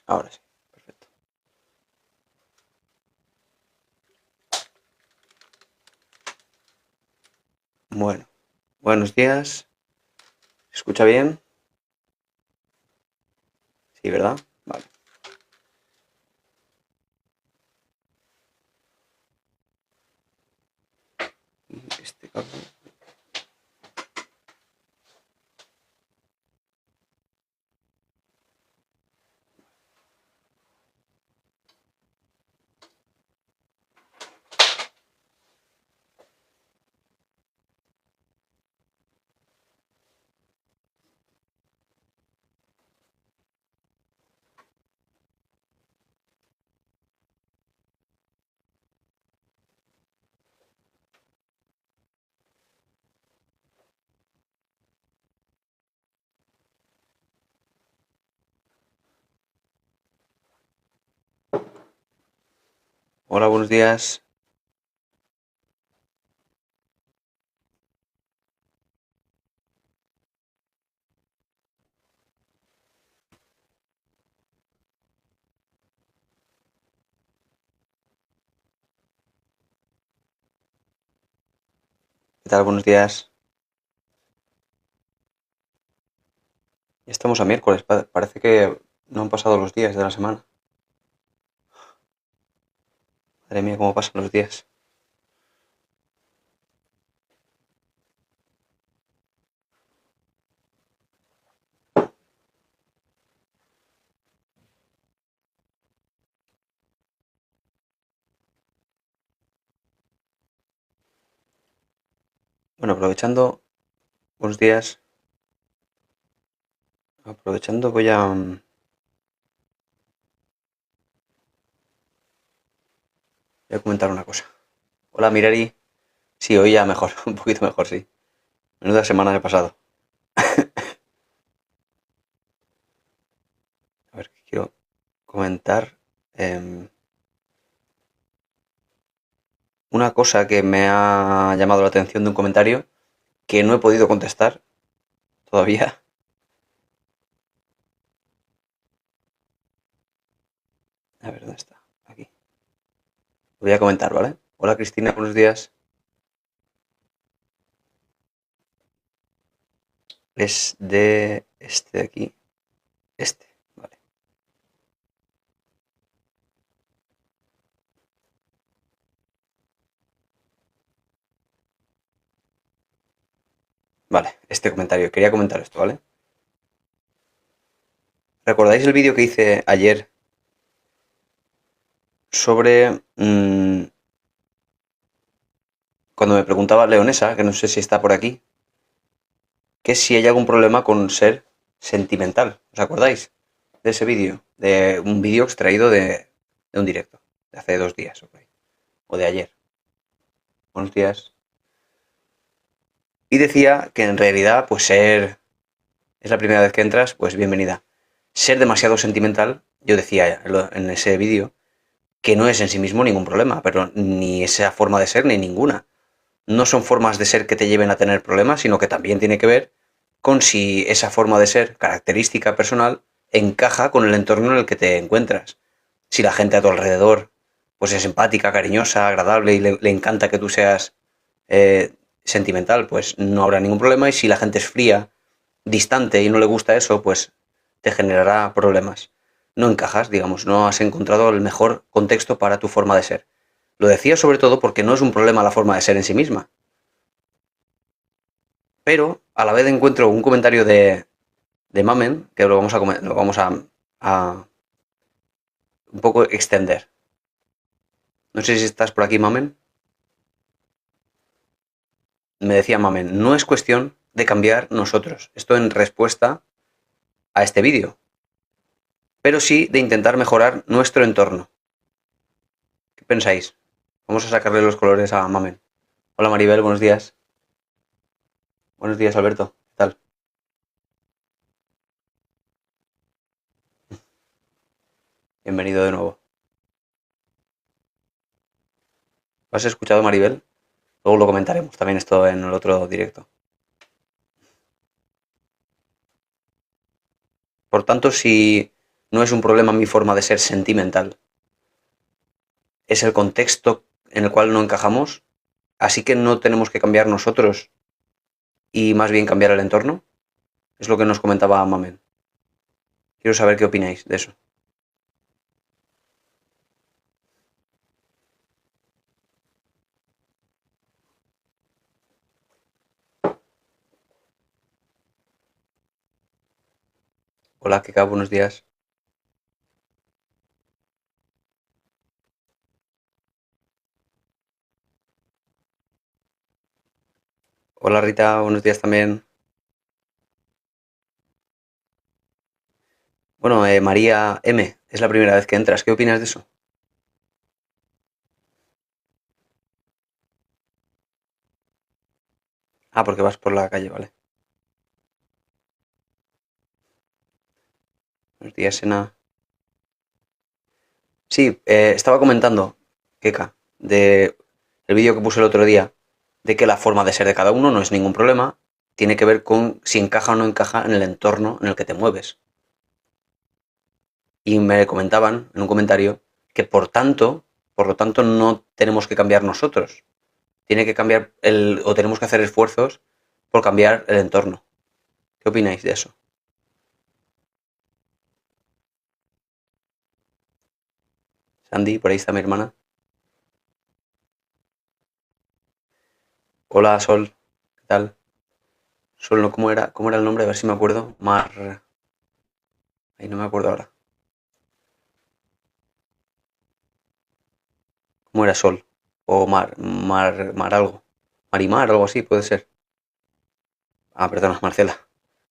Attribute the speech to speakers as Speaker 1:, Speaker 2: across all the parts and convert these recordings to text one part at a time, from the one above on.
Speaker 1: Ahora sí, perfecto. Bueno, buenos días. ¿Se escucha bien? Sí, ¿verdad? Vale. Este cable. Hola, buenos días. ¿Qué tal? Buenos días. Ya estamos a miércoles. Parece que no han pasado los días de la semana. Madre mía, cómo pasan los días. Bueno, aprovechando, buenos días. Aprovechando, voy a comentar una cosa. Hola, Mirari. Sí, hoy ya mejor, un poquito mejor, sí. Menuda semana he pasado. A ver, ¿qué quiero comentar? Em, una cosa que me ha llamado la atención de un comentario que no he podido contestar todavía. A ver, ¿dónde está? Aquí. Lo voy a comentar, ¿vale? Hola, Cristina, buenos días. Es de este de aquí. Este, vale. Vale, este comentario. Quería comentar esto, ¿vale? ¿Recordáis el vídeo que hice ayer sobre cuando me preguntaba Leonesa, que no sé si está por aquí, que si hay algún problema con ser sentimental? ¿Os acordáis de ese vídeo? De un vídeo extraído de un directo, de hace 2 días, o de ayer. Buenos días. Y decía que en realidad, pues ser, es la primera vez que entras, pues bienvenida. Ser demasiado sentimental, yo decía en ese vídeo, que no es en sí mismo ningún problema, pero ni esa forma de ser ni ninguna. No son formas de ser que te lleven a tener problemas, sino que también tiene que ver con si esa forma de ser, característica personal, encaja con el entorno en el que te encuentras. Si la gente a tu alrededor pues es empática, cariñosa, agradable y le encanta que tú seas eh, sentimental, pues no habrá ningún problema. Y si la gente es fría, distante y no le gusta eso, pues te generará problemas. No encajas, digamos, no has encontrado el mejor contexto para tu forma de ser. Lo decía sobre todo porque no es un problema la forma de ser en sí misma, pero a la vez encuentro un comentario de Mamen que lo vamos a un poco extender. No sé si estás por aquí, Mamen. Me decía Mamen, no es cuestión de cambiar nosotros, esto en respuesta a este vídeo, pero sí de intentar mejorar nuestro entorno. ¿Qué pensáis? Vamos a sacarle los colores a Mamen. Hola Maribel, buenos días. Buenos días, Alberto. ¿Qué tal? Bienvenido de nuevo. ¿Lo has escuchado, Maribel? Luego lo comentaremos también esto en el otro directo. Por tanto, si no es un problema mi forma de ser sentimental. Es el contexto en el cual no encajamos, así que no tenemos que cambiar nosotros y más bien cambiar el entorno. Es lo que nos comentaba Mamen. Quiero saber qué opináis de eso. Hola, Keka, buenos días. Hola, Rita, buenos días también. Bueno, María M, es la primera vez que entras. ¿Qué opinas de eso? Ah, porque vas por la calle, vale. Buenos días, Sena. Sí, estaba comentando, Keka, de el vídeo que puse el otro día, de que la forma de ser de cada uno no es ningún problema, tiene que ver con si encaja o no encaja en el entorno en el que te mueves. Y me comentaban en un comentario que por lo tanto, no tenemos que cambiar nosotros. Tiene que cambiar o tenemos que hacer esfuerzos por cambiar el entorno. ¿Qué opináis de eso? Sandy, por ahí está mi hermana. Hola, Sol, ¿qué tal? Sol, ¿no? ¿Cómo era el nombre? A ver si me acuerdo. Ahí no me acuerdo ahora. ¿Cómo era Sol? O Mar algo. Marimar, algo así, puede ser. Ah, perdona, Marcela.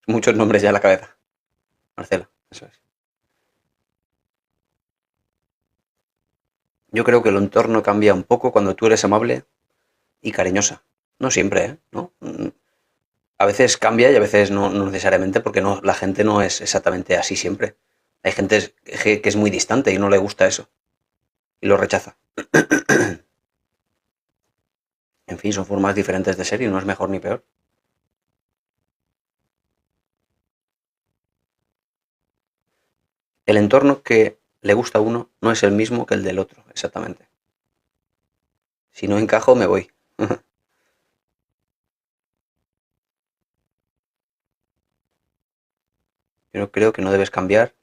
Speaker 1: Muchos nombres ya en la cabeza. Marcela, eso es. Yo creo que el entorno cambia un poco cuando tú eres amable y cariñosa. No siempre, ¿eh? ¿No? A veces cambia y a veces no necesariamente porque no, la gente no es exactamente así siempre. Hay gente que es muy distante y no le gusta eso y lo rechaza. En fin, son formas diferentes de ser y no es mejor ni peor. El entorno que le gusta a uno no es el mismo que el del otro, exactamente. Si no encajo, me voy. Yo creo que no debes cambiar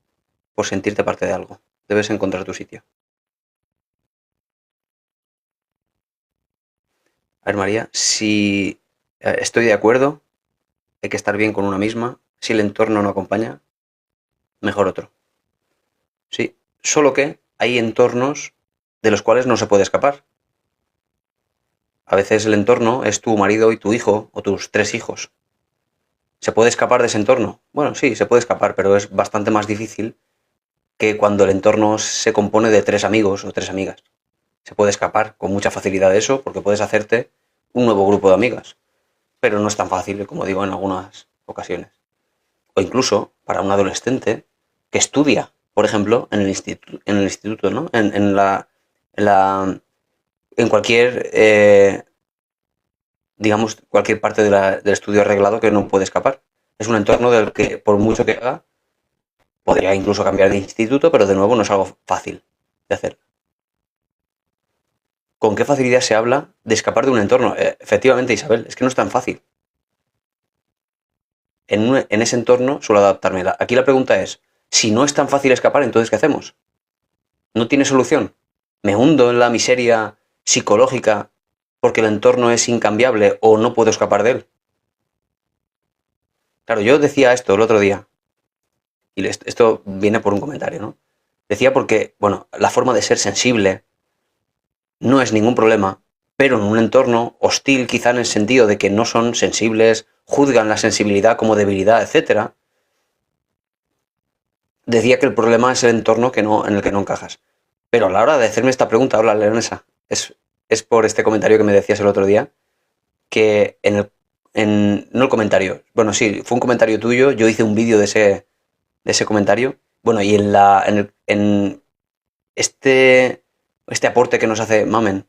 Speaker 1: por sentirte parte de algo. Debes encontrar tu sitio. A ver, María, si estoy de acuerdo, hay que estar bien con una misma. Si el entorno no acompaña, mejor otro. Sí, solo que hay entornos de los cuales no se puede escapar. A veces el entorno es tu marido y tu hijo o tus 3 hijos. ¿Se puede escapar de ese entorno? Bueno, sí, se puede escapar, pero es bastante más difícil que cuando el entorno se compone de 3 amigos o 3 amigas. Se puede escapar con mucha facilidad de eso porque puedes hacerte un nuevo grupo de amigas, pero no es tan fácil como digo en algunas ocasiones. O incluso para un adolescente que estudia, por ejemplo, en el instituto, ¿no? En, la, en cualquier, digamos, cualquier parte del estudio arreglado que no puede escapar. Es un entorno del que, por mucho que haga, podría incluso cambiar de instituto, pero de nuevo no es algo fácil de hacer. ¿Con qué facilidad se habla de escapar de un entorno? Efectivamente, Isabel, es que no es tan fácil. En ese entorno suelo adaptarme. Aquí la pregunta es, si no es tan fácil escapar, entonces ¿qué hacemos? ¿No tiene solución? ¿Me hundo en la miseria psicológica porque el entorno es incambiable o no puedo escapar de él? Claro, yo decía esto el otro día, y esto viene por un comentario, ¿no? Decía porque, bueno, la forma de ser sensible no es ningún problema, pero en un entorno hostil, quizá en el sentido de que no son sensibles, juzgan la sensibilidad como debilidad, etcétera, decía que el problema es el entorno en el que no encajas. Pero a la hora de hacerme esta pregunta, hola Leonesa, es por este comentario que me decías el otro día, que no el comentario, bueno, sí, fue un comentario tuyo, yo hice un vídeo de ese comentario, bueno, y en este aporte que nos hace Mamen,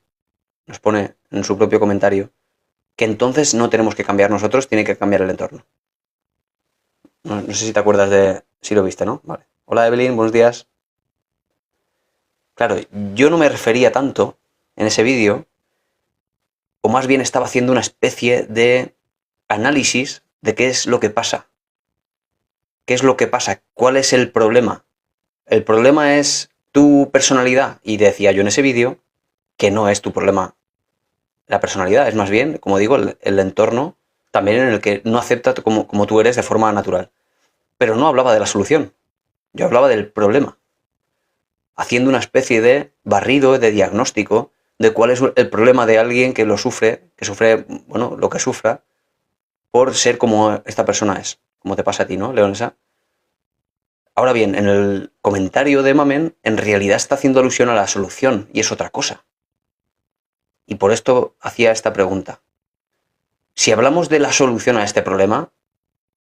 Speaker 1: nos pone en su propio comentario, que entonces no tenemos que cambiar nosotros, tiene que cambiar el entorno. No sé si te acuerdas si lo viste, ¿no? Vale. Hola Evelyn, buenos días. Claro, yo no me refería tanto en ese vídeo, o más bien estaba haciendo una especie de análisis de qué es lo que pasa. ¿Qué es lo que pasa? ¿Cuál es el problema? El problema es tu personalidad. Y decía yo en ese vídeo que no es tu problema la personalidad, es más bien, como digo, el entorno también en el que no acepta como tú eres de forma natural. Pero no hablaba de la solución, yo hablaba del problema, haciendo una especie de barrido, de diagnóstico de cuál es el problema de alguien que sufre, bueno, lo que sufra por ser como esta persona es, como te pasa a ti, ¿no, Leonesa? Ahora bien, en el comentario de Mamen, en realidad está haciendo alusión a la solución, y es otra cosa. Y por esto hacía esta pregunta. Si hablamos de la solución a este problema,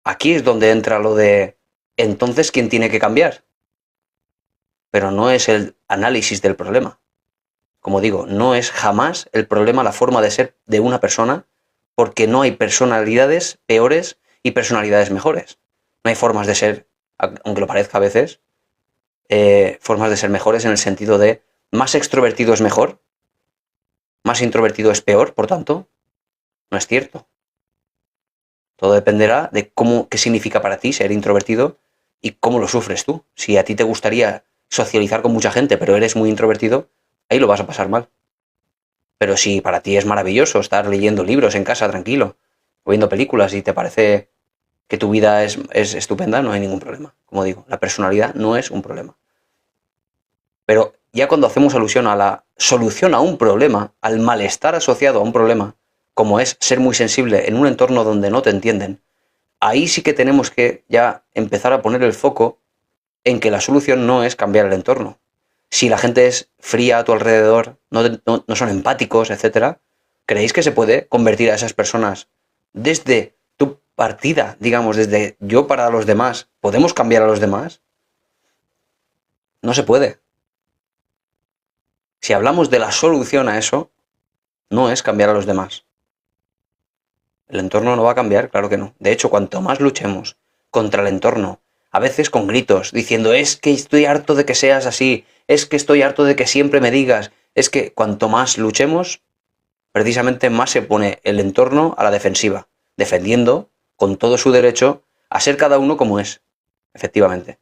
Speaker 1: aquí es donde entra lo de, entonces, ¿quién tiene que cambiar? Pero no es el análisis del problema. Como digo, no es jamás el problema la forma de ser de una persona, porque no hay personalidades peores y personalidades mejores. No hay formas de ser, aunque lo parezca a veces, formas de ser mejores en el sentido de más extrovertido es mejor, más introvertido es peor, por tanto, no es cierto. Todo dependerá de qué significa para ti ser introvertido y cómo lo sufres tú. Si a ti te gustaría socializar con mucha gente, pero eres muy introvertido, ahí lo vas a pasar mal. Pero si para ti es maravilloso estar leyendo libros en casa tranquilo, o viendo películas y te parece que tu vida es estupenda, no hay ningún problema. Como digo, la personalidad no es un problema. Pero ya cuando hacemos alusión a la solución a un problema, al malestar asociado a un problema, como es ser muy sensible en un entorno donde no te entienden, ahí sí que tenemos que ya empezar a poner el foco en que la solución no es cambiar el entorno. Si la gente es fría a tu alrededor, no son empáticos, etcétera, ¿creéis que se puede convertir a esas personas desde tu partida, digamos, desde yo para los demás? ¿Podemos cambiar a los demás? No se puede. Si hablamos de la solución a eso, no es cambiar a los demás. El entorno no va a cambiar, claro que no. De hecho, cuanto más luchemos contra el entorno, a veces con gritos, diciendo, es que estoy harto de que seas así, es que estoy harto de que siempre me digas, es que cuanto más luchemos, precisamente más se pone el entorno a la defensiva, defendiendo con todo su derecho a ser cada uno como es, efectivamente.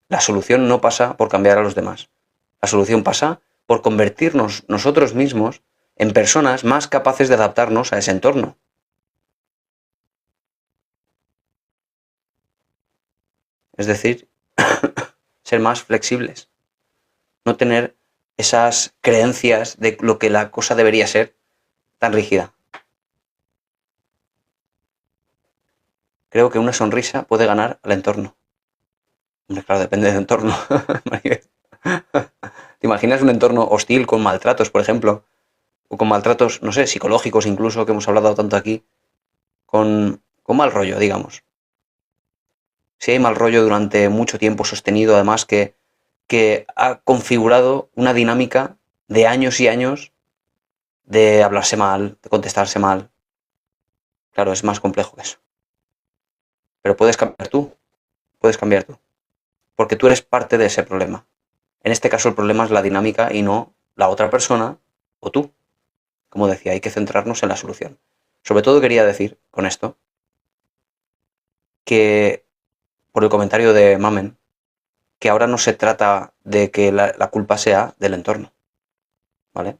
Speaker 1: La solución no pasa por cambiar a los demás. La solución pasa por convertirnos nosotros mismos en personas más capaces de adaptarnos a ese entorno. Es decir, ser más flexibles, no tener esas creencias de lo que la cosa debería ser tan rígida. Creo que una sonrisa puede ganar al entorno. Claro, depende del entorno. ¿Te imaginas un entorno hostil con maltratos, por ejemplo? O con maltratos, no sé, psicológicos incluso, que hemos hablado tanto aquí, con mal rollo, digamos. Si hay mal rollo durante mucho tiempo sostenido, además que ha configurado una dinámica de años y años de hablarse mal, de contestarse mal. Claro, es más complejo que eso. Pero puedes cambiar tú, porque tú eres parte de ese problema. En este caso el problema es la dinámica y no la otra persona o tú. Como decía, hay que centrarnos en la solución. Sobre todo quería decir con esto que, por el comentario de Mamen, que ahora no se trata de que la culpa sea del entorno, ¿vale?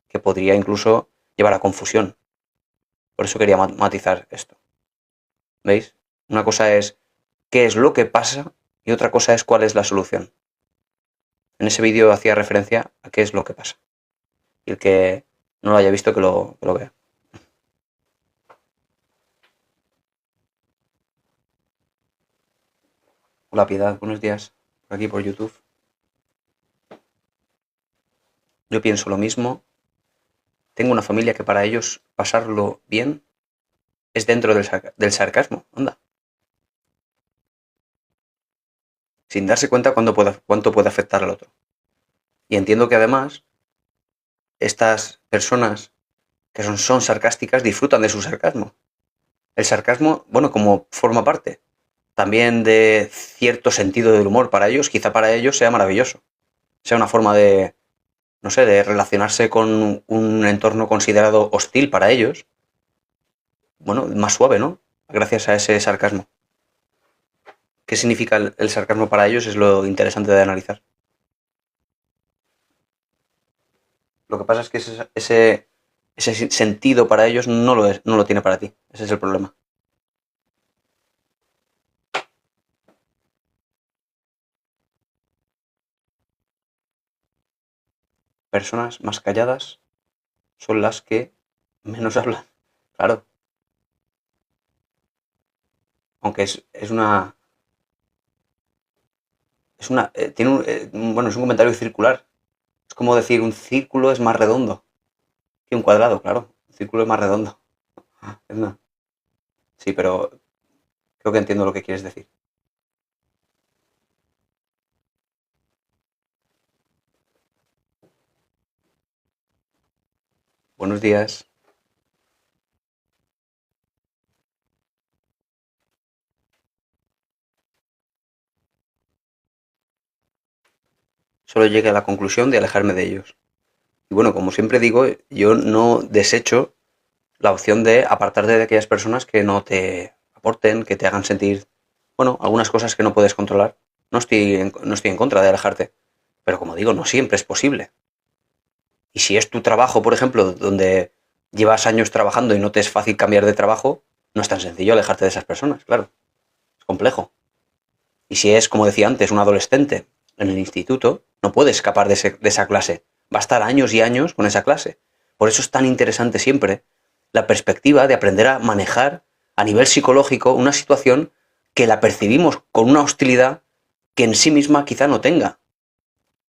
Speaker 1: Que podría incluso llevar a confusión. Por eso quería matizar esto. ¿Veis? Una cosa es qué es lo que pasa y otra cosa es cuál es la solución. En ese vídeo hacía referencia a qué es lo que pasa. Y el que no lo haya visto, que lo vea. Hola Piedad, buenos días. Por aquí por YouTube. Yo pienso lo mismo. Tengo una familia que para ellos pasarlo bien es dentro del sarcasmo. Anda. Sin darse cuenta cuánto puede afectar al otro. Y entiendo que además estas personas que son sarcásticas disfrutan de su sarcasmo. El sarcasmo, bueno, como forma parte. también de cierto sentido del humor para ellos, quizá para ellos sea maravilloso. Sea una forma de, no sé, de relacionarse con un entorno considerado hostil para ellos, bueno, más suave, ¿no? Gracias a ese sarcasmo. ¿Qué significa el sarcasmo para ellos? Es lo interesante de analizar. Lo que pasa es que ese sentido para ellos no lo es, no lo tiene para ti. Ese es el problema. Personas más calladas son las que menos hablan. Claro. Aunque es una. Tiene bueno, es un comentario circular. Es como decir un círculo es más redondo que un cuadrado, claro. Un círculo es más redondo. Es una- Sí, pero creo que entiendo lo que quieres decir. Buenos días. Solo llegué a la conclusión de alejarme de ellos. Y bueno, como siempre digo, yo no desecho la opción de apartarte de aquellas personas que no te aporten, que te hagan sentir, bueno, algunas cosas que no puedes controlar. No estoy en contra de alejarte, pero como digo, no siempre es posible. Y si es tu trabajo, por ejemplo, donde llevas años trabajando y no te es fácil cambiar de trabajo, no es tan sencillo alejarte de esas personas, claro. Es complejo. Y si es, como decía antes, un adolescente en el instituto, no puede escapar de esa clase. Va a estar años y años con esa clase. Por eso es tan interesante siempre la perspectiva de aprender a manejar a nivel psicológico una situación que la percibimos con una hostilidad que en sí misma quizá no tenga.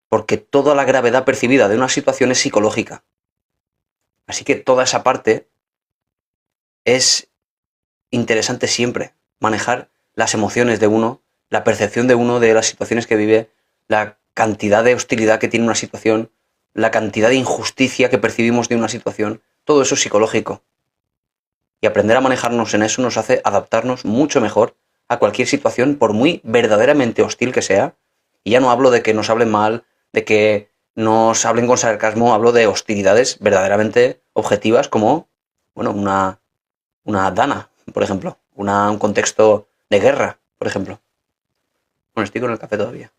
Speaker 1: Porque toda la gravedad percibida de una situación es psicológica. Así que toda esa parte es interesante siempre. Manejar las emociones de uno, la percepción de uno de las situaciones que vive, la cantidad de hostilidad que tiene una situación, la cantidad de injusticia que percibimos de una situación. Todo eso es psicológico. Y aprender a manejarnos en eso nos hace adaptarnos mucho mejor a cualquier situación, por muy verdaderamente hostil que sea. Y ya no hablo de que nos hablen mal, de que nos hablen con sarcasmo, hablo de hostilidades verdaderamente objetivas como, bueno, una dana, por ejemplo, un contexto de guerra, por ejemplo. Bueno, estoy con el café todavía.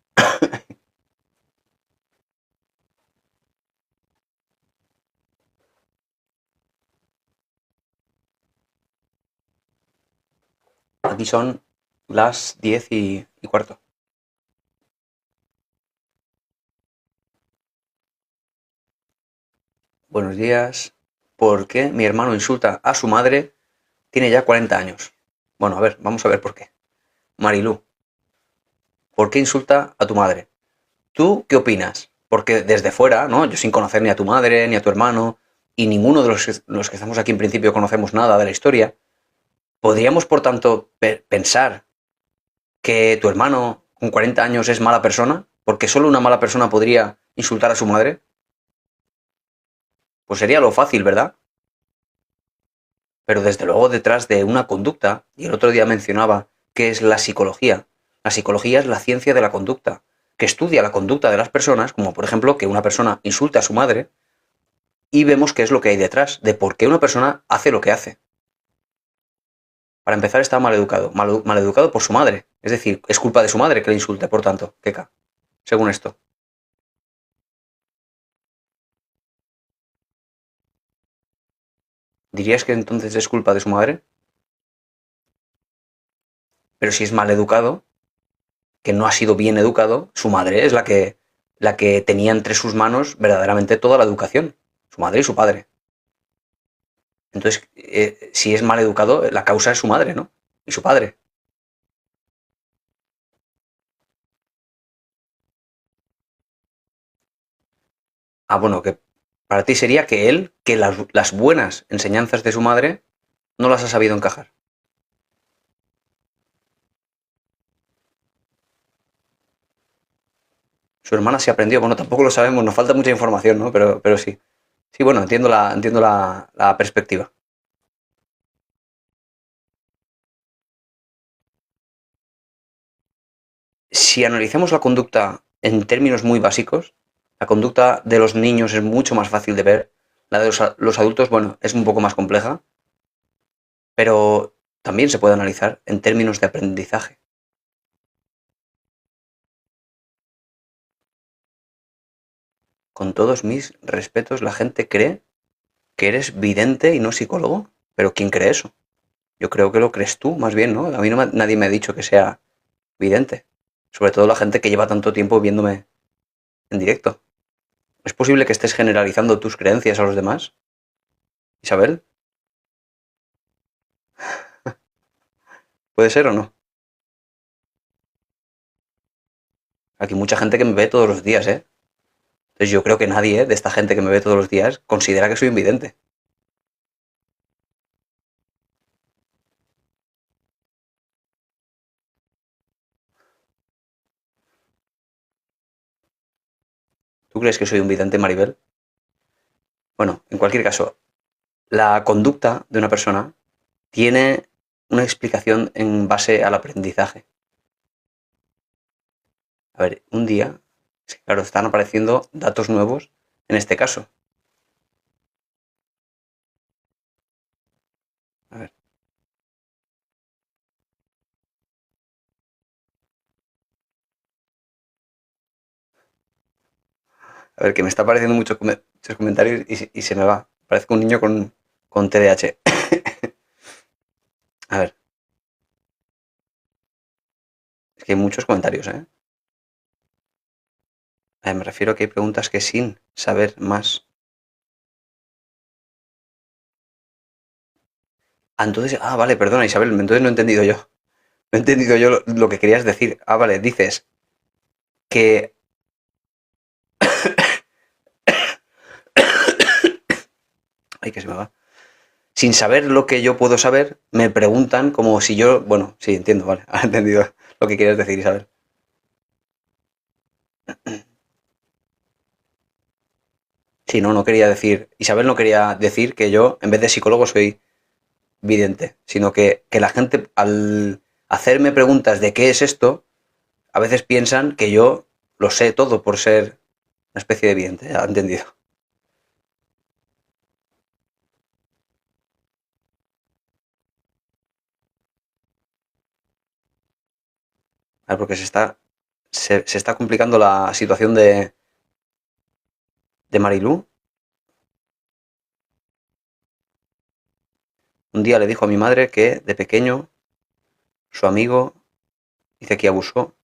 Speaker 1: Aquí son las 10:15. Buenos días. ¿Por qué mi hermano insulta a su madre? Tiene ya 40 años. Bueno, a ver, vamos a ver por qué. Marilú, ¿por qué insulta a tu madre? ¿Tú qué opinas? Porque desde fuera, ¿no? Yo sin conocer ni a tu madre, ni a tu hermano, y ninguno de los que estamos aquí en principio conocemos nada de la historia, podríamos, por tanto, pensar que tu hermano con 40 años es mala persona, porque solo una mala persona podría insultar a su madre, pues sería lo fácil, ¿verdad? Pero desde luego detrás de una conducta, y el otro día mencionaba que es la psicología. La psicología es la ciencia de la conducta, que estudia la conducta de las personas, como por ejemplo que una persona insulte a su madre, y vemos qué es lo que hay detrás, de por qué una persona hace lo que hace. Para empezar está mal educado, mal educado por su madre. Es decir, es culpa de su madre que le insulte, por tanto, queca, según esto. ¿Dirías que entonces es culpa de su madre? Pero si es mal educado, que no ha sido bien educado, su madre es la que tenía entre sus manos verdaderamente toda la educación, su madre y su padre. Entonces, si es mal educado, la causa es su madre, ¿no? Y su padre. Ah, bueno, que para ti sería que él, que las buenas enseñanzas de su madre, no las ha sabido encajar. Su hermana se aprendió, bueno, tampoco lo sabemos, nos falta mucha información, ¿no? Pero sí. Sí, bueno, entiendo la perspectiva. si analizamos la conducta en términos muy básicos, la conducta de los niños es mucho más fácil de ver. La de los adultos, bueno, es un poco más compleja, pero también se puede analizar en términos de aprendizaje. Con todos mis respetos, la gente cree que eres vidente y no psicólogo. ¿Pero quién cree eso? Yo creo que lo crees tú, más bien, ¿no? A mí no nadie me ha dicho que sea vidente. Sobre todo la gente que lleva tanto tiempo viéndome en directo. ¿Es posible que estés generalizando tus creencias a los demás, Isabel? ¿Puede ser o no? Aquí hay mucha gente que me ve todos los días, ¿eh? Entonces yo creo que nadie, de esta gente que me ve todos los días, considera que soy un vidente. ¿Tú crees que soy un vidente, Maribel? Bueno, en cualquier caso, la conducta de una persona tiene una explicación en base al aprendizaje. A ver, un día, claro, están apareciendo datos nuevos en este caso. A ver, que me está apareciendo muchos comentarios y se me va. Parezco un niño con TDAH. A ver, es que hay muchos comentarios, ¿eh? A ver, me refiero a que hay preguntas que sin saber más. Entonces, vale, perdona, Isabel, entonces no he entendido yo. No he entendido yo lo que querías decir. Vale, dices que... Ay, que se me va. Sin saber lo que yo puedo saber, me preguntan como si yo... Bueno, sí, entiendo, vale. He entendido lo que quieres decir, Isabel. Sí, no quería decir... Isabel no quería decir que yo, en vez de psicólogo, soy vidente, sino que la gente, al hacerme preguntas de qué es esto, a veces piensan que yo lo sé todo por ser una especie de vidente. ¿Ha entendido? Porque se está complicando la situación de Marilú. Un día le dijo a mi madre que de pequeño su amigo dice que abusó.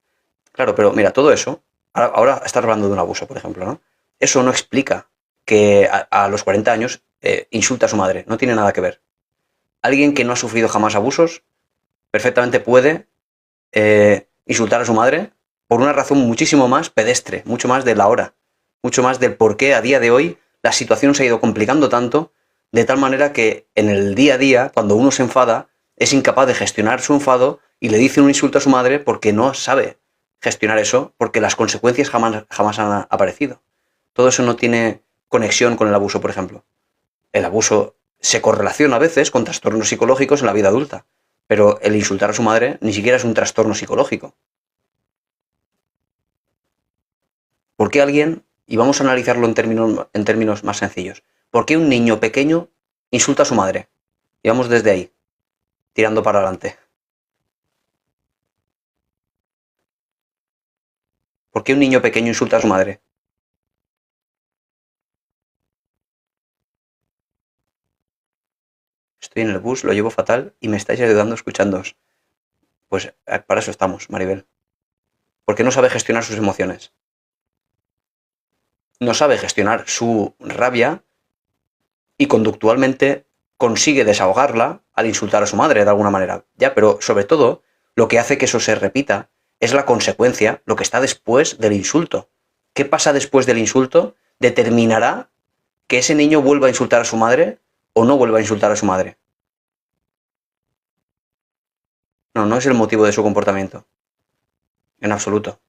Speaker 1: Claro, pero mira, todo eso, ahora estás hablando de un abuso, por ejemplo, ¿no? Eso no explica que a los 40 años insulta a su madre. No tiene nada que ver. Alguien que no ha sufrido jamás abusos perfectamente puede insultar a su madre por una razón muchísimo más pedestre, mucho más de la hora, mucho más del por qué a día de hoy la situación se ha ido complicando tanto, de tal manera que en el día a día, cuando uno se enfada, es incapaz de gestionar su enfado y le dice un insulto a su madre porque no sabe gestionar eso, porque las consecuencias jamás han aparecido. Todo eso no tiene conexión con el abuso, por ejemplo. El abuso se correlaciona a veces con trastornos psicológicos en la vida adulta, pero el insultar a su madre ni siquiera es un trastorno psicológico. ¿Por qué alguien, y vamos a analizarlo en términos más sencillos, por qué un niño pequeño insulta a su madre? Y vamos desde ahí, tirando para adelante. ¿Por qué un niño pequeño insulta a su madre? Estoy en el bus, lo llevo fatal y me estáis ayudando escuchándoos. Pues para eso estamos, Maribel. Porque no sabe gestionar sus emociones. No sabe gestionar su rabia y conductualmente consigue desahogarla al insultar a su madre de alguna manera. Ya, pero sobre todo, lo que hace que eso se repita es la consecuencia, lo que está después del insulto. ¿Qué pasa después del insulto? Determinará que ese niño vuelva a insultar a su madre o no vuelva a insultar a su madre. No es el motivo de su comportamiento. En absoluto.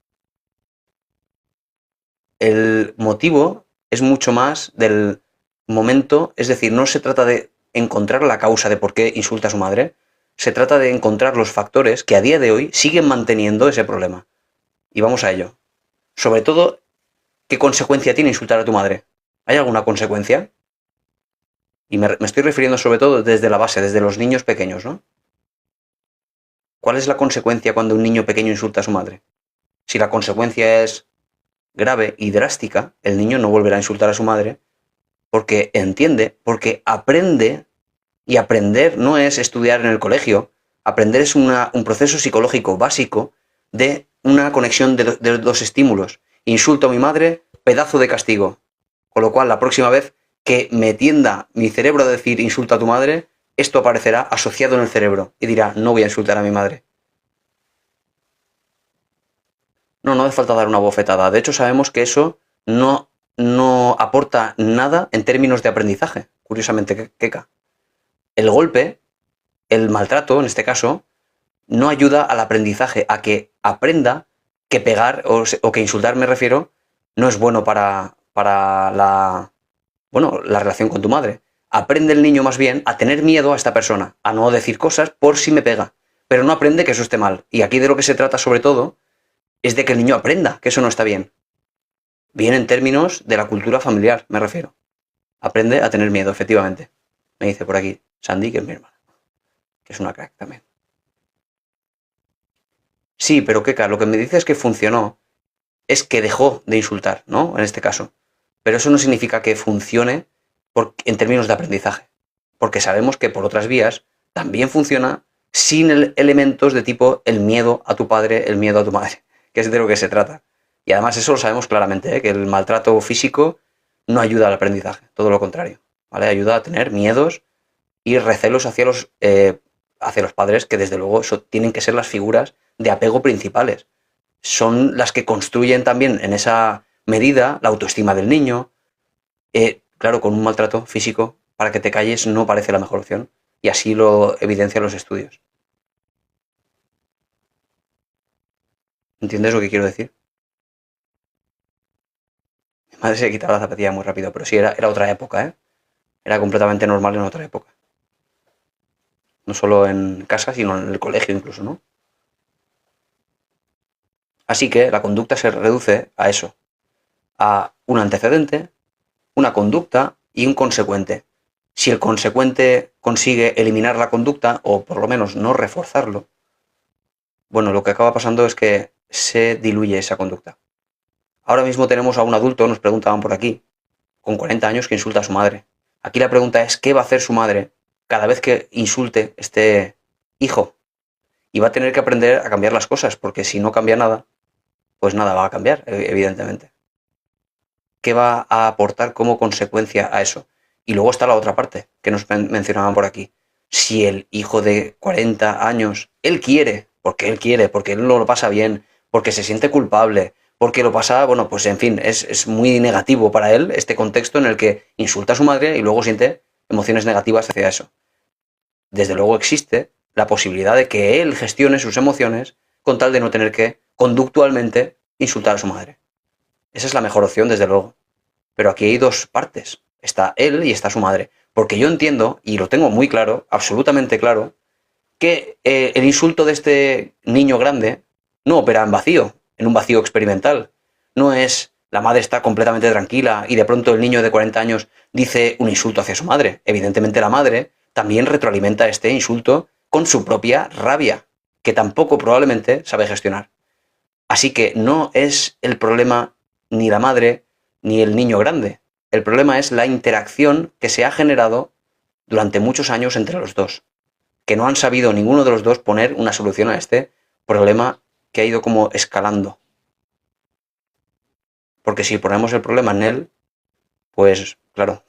Speaker 1: El motivo es mucho más del momento, es decir, no se trata de encontrar la causa de por qué insulta a su madre, se trata de encontrar los factores que a día de hoy siguen manteniendo ese problema. Y vamos a ello. Sobre todo, ¿qué consecuencia tiene insultar a tu madre? ¿Hay alguna consecuencia? Y me estoy refiriendo sobre todo desde la base, desde los niños pequeños, ¿no? ¿Cuál es la consecuencia cuando un niño pequeño insulta a su madre? Si la consecuencia es grave y drástica, el niño no volverá a insultar a su madre porque entiende, porque aprende, y aprender no es estudiar en el colegio, aprender es un proceso psicológico básico de una conexión de dos estímulos. Insulto a mi madre, pedazo de castigo. Con lo cual, la próxima vez que me tienda mi cerebro a decir insulta a tu madre, esto aparecerá asociado en el cerebro y dirá, no voy a insultar a mi madre. No, no hace falta dar una bofetada. De hecho, sabemos que eso no aporta nada en términos de aprendizaje. Curiosamente, Keka. El golpe, el maltrato, en este caso, no ayuda al aprendizaje, a que aprenda que pegar o que insultar, me refiero, no es bueno para la relación con tu madre. Aprende el niño más bien a tener miedo a esta persona, a no decir cosas por si me pega, pero no aprende que eso esté mal. Y aquí de lo que se trata sobre todo es de que el niño aprenda que eso no está bien. Bien en términos de la cultura familiar, me refiero. Aprende a tener miedo, efectivamente. Me dice por aquí Sandy, que es mi hermana, que es una crack también. Sí, pero Keka, lo que me dice es que funcionó, es que dejó de insultar, ¿no? En este caso. Pero eso no significa que funcione en términos de aprendizaje. Porque sabemos que por otras vías también funciona sin elementos de tipo el miedo a tu padre, el miedo a tu madre, que es de lo que se trata. Y además eso lo sabemos claramente, ¿eh? Que el maltrato físico no ayuda al aprendizaje, todo lo contrario, ¿vale? Ayuda a tener miedos y recelos hacia los padres, que desde luego eso tienen que ser las figuras de apego principales. Son las que construyen también en esa medida la autoestima del niño. Claro, con un maltrato físico, para que te calles no parece la mejor opción. Y así lo evidencian los estudios. ¿Entiendes lo que quiero decir? Mi madre se quitaba la zapatilla muy rápido, pero sí, era otra época, ¿eh? Era completamente normal en otra época. No solo en casa, sino en el colegio incluso, ¿no? Así que la conducta se reduce a eso, a un antecedente, una conducta y un consecuente. Si el consecuente consigue eliminar la conducta, o por lo menos no reforzarlo, bueno, lo que acaba pasando es que se diluye esa conducta. Ahora mismo tenemos a un adulto, nos preguntaban por aquí, con 40 años que insulta a su madre. Aquí la pregunta es, ¿qué va a hacer su madre cada vez que insulte este hijo? Y va a tener que aprender a cambiar las cosas, porque si no cambia nada, pues nada va a cambiar, evidentemente. ¿Qué va a aportar como consecuencia a eso? Y luego está la otra parte, que nos mencionaban por aquí. Si el hijo de 40 años, él quiere, porque él no lo pasa bien, porque se siente culpable, porque lo pasa, bueno, pues en fin, es muy negativo para él este contexto en el que insulta a su madre y luego siente emociones negativas hacia eso. Desde luego existe la posibilidad de que él gestione sus emociones con tal de no tener que conductualmente insultar a su madre. Esa es la mejor opción, desde luego. Pero aquí hay dos partes. Está él y está su madre. Porque yo entiendo, y lo tengo muy claro, absolutamente claro, que el insulto de este niño grande no opera en vacío, en un vacío experimental. No es la madre está completamente tranquila y de pronto el niño de 40 años dice un insulto hacia su madre. Evidentemente la madre también retroalimenta este insulto con su propia rabia, que tampoco probablemente sabe gestionar. Así que no es el problema ni la madre ni el niño grande. El problema es la interacción que se ha generado durante muchos años entre los dos, que no han sabido ninguno de los dos poner una solución a este problema que ha ido como escalando. Porque si ponemos el problema en él, pues claro,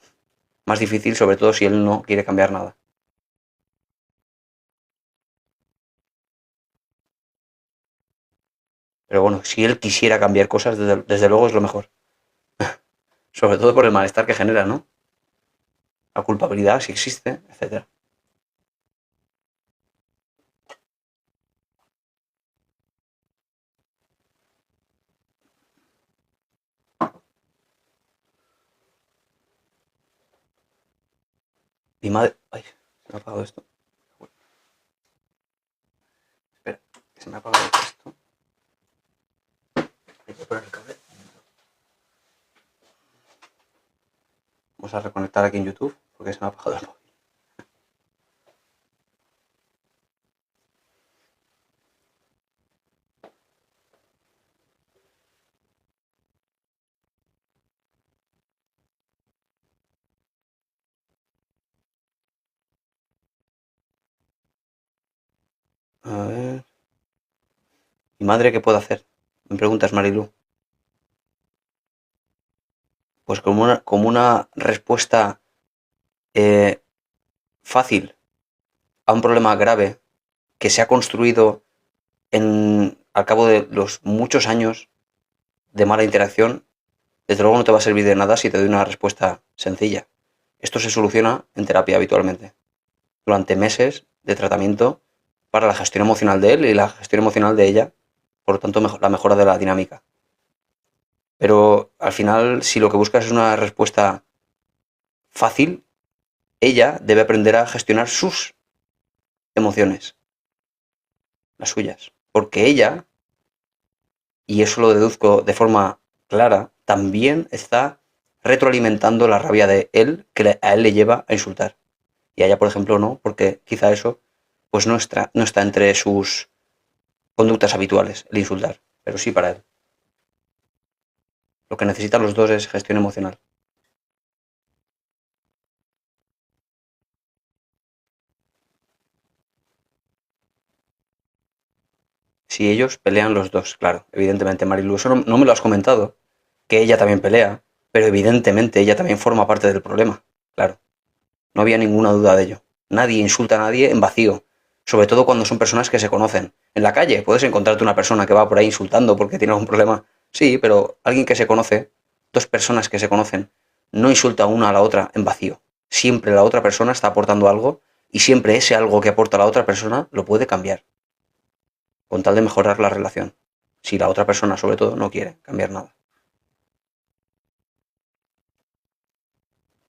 Speaker 1: más difícil, sobre todo si él no quiere cambiar nada. Pero bueno, si él quisiera cambiar cosas, desde luego es lo mejor. Sobre todo por el malestar que genera, ¿no? La culpabilidad, si existe, etcétera. Mi madre... Ay, se me ha apagado esto. Espera, que se me ha apagado esto. poner el cable. Vamos a reconectar aquí en YouTube porque se me ha apagado el móvil. A ver. ¿Mi madre qué puede hacer? Me preguntas, Marilu. Pues como una respuesta fácil a un problema grave que se ha construido al cabo de los muchos años de mala interacción, desde luego no te va a servir de nada si te doy una respuesta sencilla. Esto se soluciona en terapia habitualmente, durante meses de tratamiento para la gestión emocional de él y la gestión emocional de ella, por lo tanto la mejora de la dinámica. Pero al final, si lo que buscas es una respuesta fácil, ella debe aprender a gestionar sus emociones, las suyas, porque ella, y eso lo deduzco de forma clara, también está retroalimentando la rabia de él que a él le lleva a insultar. Y a ella, por ejemplo, no, porque quizá eso pues no está entre sus conductas habituales, el insultar, pero sí para él. Lo que necesitan los dos es gestión emocional. Si ellos pelean los dos, claro, evidentemente, Marilu, eso no me lo has comentado, que ella también pelea, pero evidentemente ella también forma parte del problema, claro. No había ninguna duda de ello. Nadie insulta a nadie en vacío, sobre todo cuando son personas que se conocen. En la calle puedes encontrarte una persona que va por ahí insultando porque tiene algún problema. Sí, pero alguien que se conoce, dos personas que se conocen, no insulta una a la otra en vacío. Siempre la otra persona está aportando algo y siempre ese algo que aporta la otra persona lo puede cambiar, con tal de mejorar la relación. Si la otra persona, sobre todo, no quiere cambiar nada.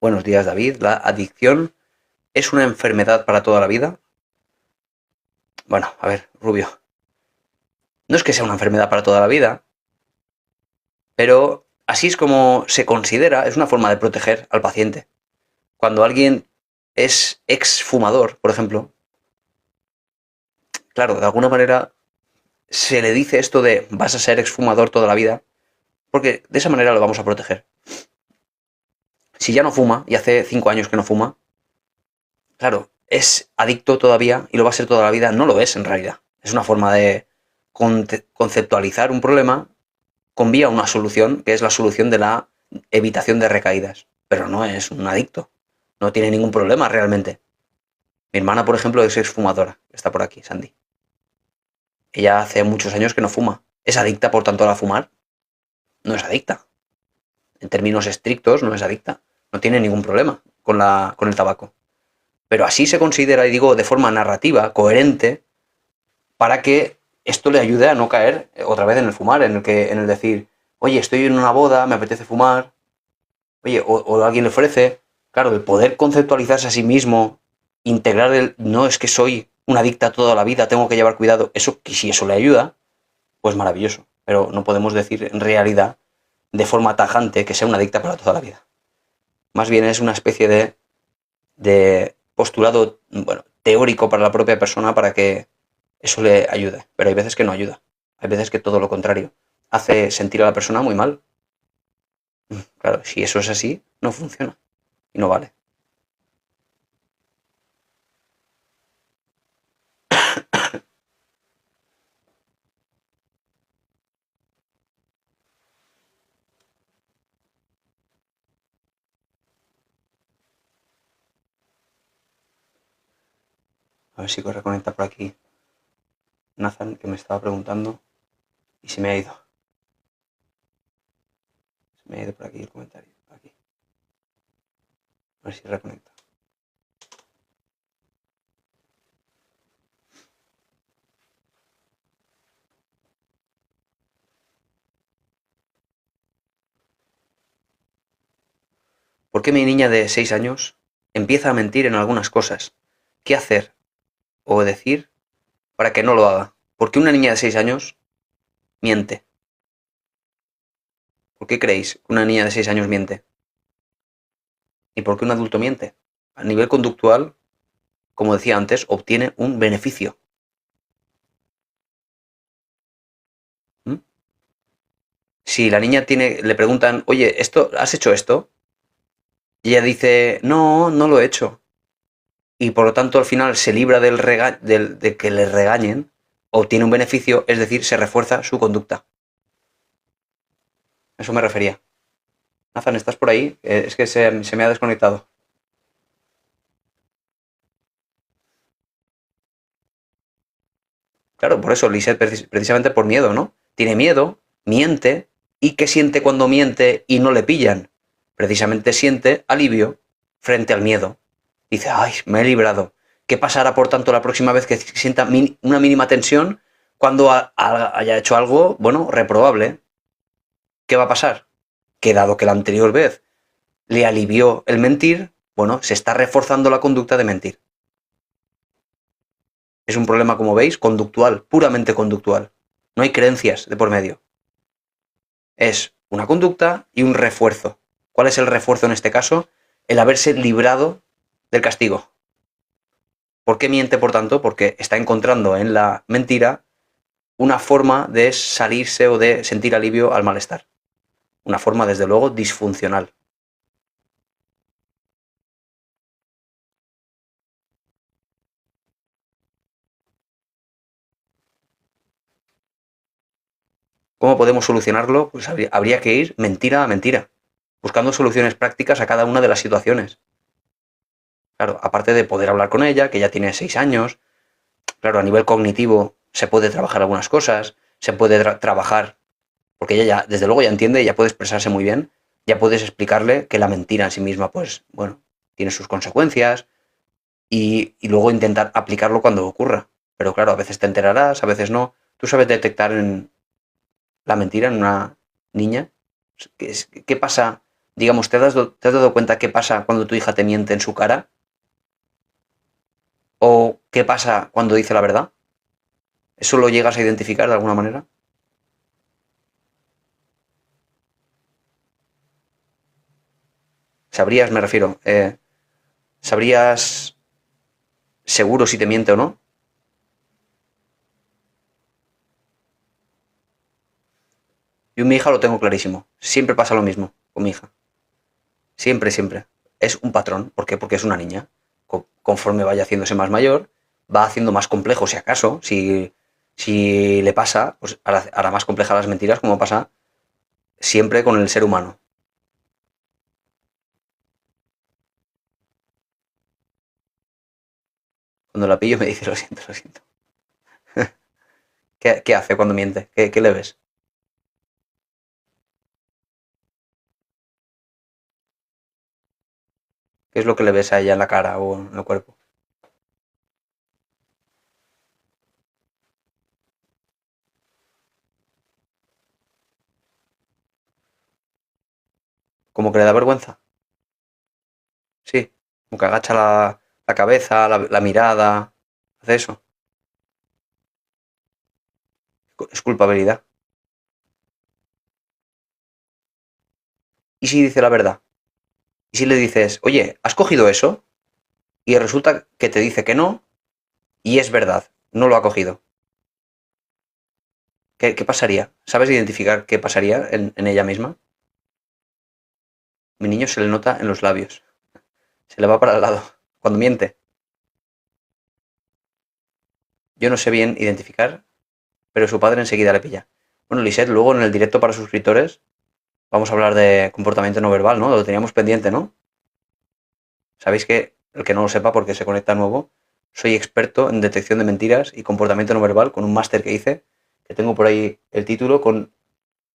Speaker 1: Buenos días, David. ¿La adicción es una enfermedad para toda la vida? Bueno, a ver, Rubio. No es que sea una enfermedad para toda la vida, pero así es como se considera, es una forma de proteger al paciente. Cuando alguien es exfumador, por ejemplo, claro, de alguna manera se le dice esto de vas a ser exfumador toda la vida, porque de esa manera lo vamos a proteger. Si ya no fuma, y hace 5 años que no fuma, claro, es adicto todavía y lo va a ser toda la vida, no lo es en realidad. Es una forma de conceptualizar un problema con vía a una solución, que es la solución de la evitación de recaídas. Pero no es un adicto. No tiene ningún problema realmente. Mi hermana, por ejemplo, es exfumadora. Está por aquí, Sandy. Ella hace muchos años que no fuma. ¿Es adicta, por tanto, a fumar? No es adicta. En términos estrictos, no es adicta. No tiene ningún problema con el tabaco. Pero así se considera, y digo de forma narrativa, coherente, para que esto le ayude a no caer otra vez en el fumar, en el decir, oye, estoy en una boda, me apetece fumar, oye, o alguien le ofrece, claro, el poder conceptualizarse a sí mismo, integrar no es que soy una adicta toda la vida, tengo que llevar cuidado, eso, que si eso le ayuda, pues maravilloso, pero no podemos decir en realidad, de forma tajante, que sea una adicta para toda la vida. Más bien es una especie de postulado, bueno, teórico para la propia persona para que eso le ayude, pero hay veces que no ayuda, hay veces que todo lo contrario, hace sentir a la persona muy mal. Claro, si eso es así, no funciona y no vale. A ver si reconecta por aquí Nathan, que me estaba preguntando y se me ha ido. Se me ha ido por aquí el comentario. Aquí. A ver si reconecta. ¿Por qué mi niña de 6 años empieza a mentir en algunas cosas? ¿Qué hacer o decir para que no lo haga? ¿Por qué una niña de 6 años miente? ¿Por qué creéis que una niña de 6 años miente? ¿Y por qué un adulto miente? A nivel conductual, como decía antes, obtiene un beneficio. ¿Mm? Si la niña le preguntan, oye, ¿has hecho esto? Y ella dice, no, no lo he hecho. Y por lo tanto al final se libra de que le regañen, obtiene un beneficio, es decir, se refuerza su conducta. A eso me refería. Nathan, ¿estás por ahí? Es que se me ha desconectado. Claro, por eso Lisette, precisamente por miedo, ¿no? Tiene miedo, miente, ¿y qué siente cuando miente y no le pillan? Precisamente siente alivio frente al miedo. Dice, ay, me he librado. ¿Qué pasará, por tanto, la próxima vez que sienta una mínima tensión cuando haya hecho algo, bueno, reprobable? ¿Qué va a pasar? Que dado que la anterior vez le alivió el mentir, bueno, se está reforzando la conducta de mentir. Es un problema, como veis, conductual, puramente conductual. No hay creencias de por medio. Es una conducta y un refuerzo. ¿Cuál es el refuerzo en este caso? El haberse librado del castigo. ¿Por qué miente, por tanto? Porque está encontrando en la mentira una forma de salirse o de sentir alivio al malestar. Una forma, desde luego, disfuncional. ¿Cómo podemos solucionarlo? Pues habría que ir mentira a mentira, buscando soluciones prácticas a cada una de las situaciones. Claro, aparte de poder hablar con ella, que ya tiene 6 años, claro, a nivel cognitivo se puede trabajar algunas cosas, se puede trabajar, porque ella ya, desde luego ya entiende, ya puede expresarse muy bien, ya puedes explicarle que la mentira en sí misma, pues, bueno, tiene sus consecuencias y luego intentar aplicarlo cuando ocurra. Pero claro, a veces te enterarás, a veces no. ¿Tú sabes detectar la mentira en una niña? ¿Qué pasa? Digamos, ¿te has dado cuenta qué pasa cuando tu hija te miente en su cara? ¿O qué pasa cuando dice la verdad? ¿Eso lo llegas a identificar de alguna manera? ¿Sabrías, me refiero, sabrías seguro si te miente o no? Yo en mi hija lo tengo clarísimo. Siempre pasa lo mismo con mi hija. Siempre, siempre. Es un patrón. ¿Por qué? Porque es una niña. Conforme vaya haciéndose más mayor, va haciendo más complejo, si acaso. Si le pasa, pues hará más complejas las mentiras, como pasa siempre con el ser humano. Cuando la pillo me dice, lo siento, lo siento. ¿Qué hace cuando miente? ¿Qué le ves? ¿Qué es lo que le ves a ella en la cara o en el cuerpo? Como que le da vergüenza. Sí. Como que agacha la cabeza, la mirada. Hace eso. Es culpabilidad. ¿Y si dice la verdad? ¿Y si le dices, oye, ¿has cogido eso? Y resulta que te dice que no, y es verdad, no lo ha cogido. ¿Qué pasaría? ¿Sabes identificar qué pasaría en ella misma? Mi niño se le nota en los labios. Se le va para el lado. Cuando miente. Yo no sé bien identificar, pero su padre enseguida le pilla. Bueno, Lisette, luego en el directo para suscriptores vamos a hablar de comportamiento no verbal, ¿no? Lo teníamos pendiente, ¿no? Sabéis que, el que no lo sepa porque se conecta nuevo, soy experto en detección de mentiras y comportamiento no verbal con un máster que hice, que tengo por ahí el título con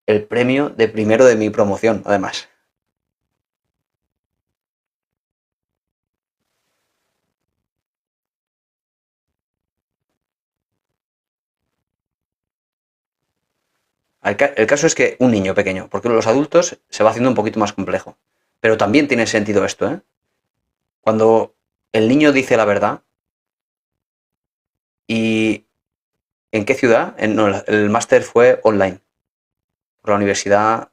Speaker 1: el premio de primero de mi promoción, además. El caso es que un niño pequeño, porque los adultos se va haciendo un poquito más complejo. Pero también tiene sentido esto, ¿eh? Cuando el niño dice la verdad, ¿y en qué ciudad? No, el máster fue online, por la universidad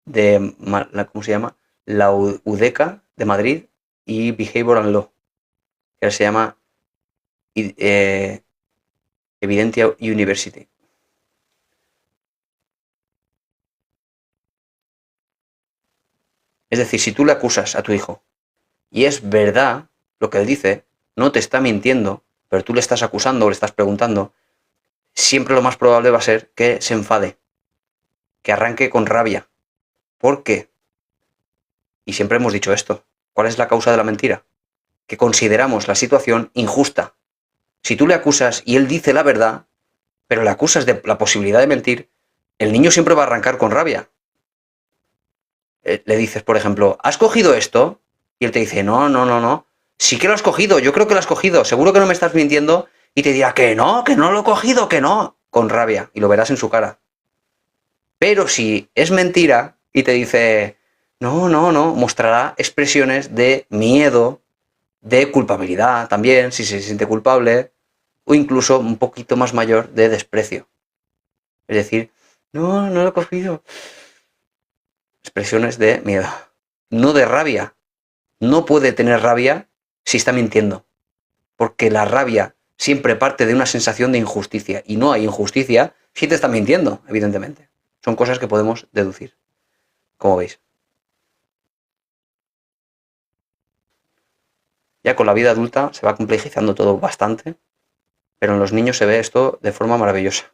Speaker 1: ¿cómo se llama? La UDECA de Madrid y Behavioral Law, que se llama Evidentia University. Es decir, si tú le acusas a tu hijo y es verdad lo que él dice, no te está mintiendo, pero tú le estás acusando o le estás preguntando, siempre lo más probable va a ser que se enfade, que arranque con rabia. ¿Por qué? Y siempre hemos dicho esto. ¿Cuál es la causa de la mentira? Que consideramos la situación injusta. Si tú le acusas y él dice la verdad, pero le acusas de la posibilidad de mentir, el niño siempre va a arrancar con rabia. Le dices, por ejemplo, ¿has cogido esto? Y él te dice, no, no, no, no. Sí que lo has cogido, yo creo que lo has cogido, seguro que no me estás mintiendo. Y te dirá, que no lo he cogido, que no. Con rabia, y lo verás en su cara. Pero si es mentira y te dice, no, no, no, mostrará expresiones de miedo, de culpabilidad también, si se siente culpable, o incluso un poquito más mayor de desprecio. Es decir, no, no lo he cogido. Expresiones de miedo, no de rabia. No puede tener rabia si está mintiendo, porque la rabia siempre parte de una sensación de injusticia, y no hay injusticia si te está mintiendo, evidentemente. Son cosas que podemos deducir, como veis. Ya con la vida adulta se va complejizando todo bastante, pero en los niños se ve esto de forma maravillosa.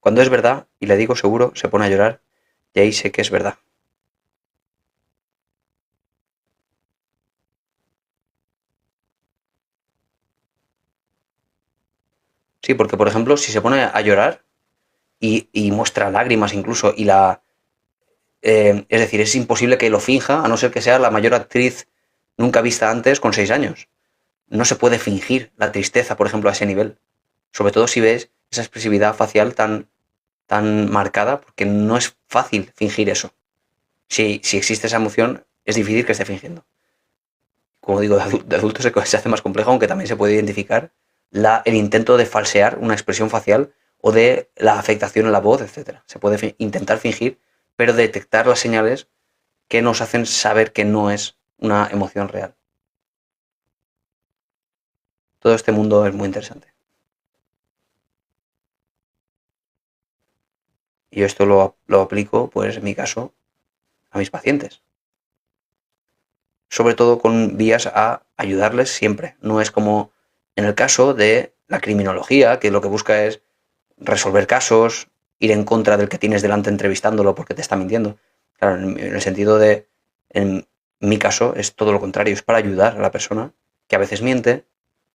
Speaker 1: Cuando es verdad, y le digo seguro, se pone a llorar, y ahí sé que es verdad. Sí, porque por ejemplo, si se pone a llorar y muestra lágrimas incluso, es decir, es imposible que lo finja, a no ser que sea la mayor actriz nunca vista antes con 6 años. No se puede fingir la tristeza, por ejemplo, a ese nivel. Sobre todo si ves esa expresividad facial tan marcada, porque no es fácil fingir eso. Si existe esa emoción, es difícil que esté fingiendo. Como digo, de adulto se hace más complejo, aunque también se puede identificar el intento de falsear una expresión facial o de la afectación en la voz, etcétera. Se puede intentar fingir, pero detectar las señales que nos hacen saber que no es una emoción real. Todo este mundo es muy interesante. Y yo esto lo aplico, pues en mi caso, a mis pacientes. Sobre todo con vías a ayudarles siempre. No es como en el caso de la criminología, que lo que busca es resolver casos, ir en contra del que tienes delante entrevistándolo porque te está mintiendo. Claro, en el sentido de, en mi caso, es todo lo contrario, es para ayudar a la persona que a veces miente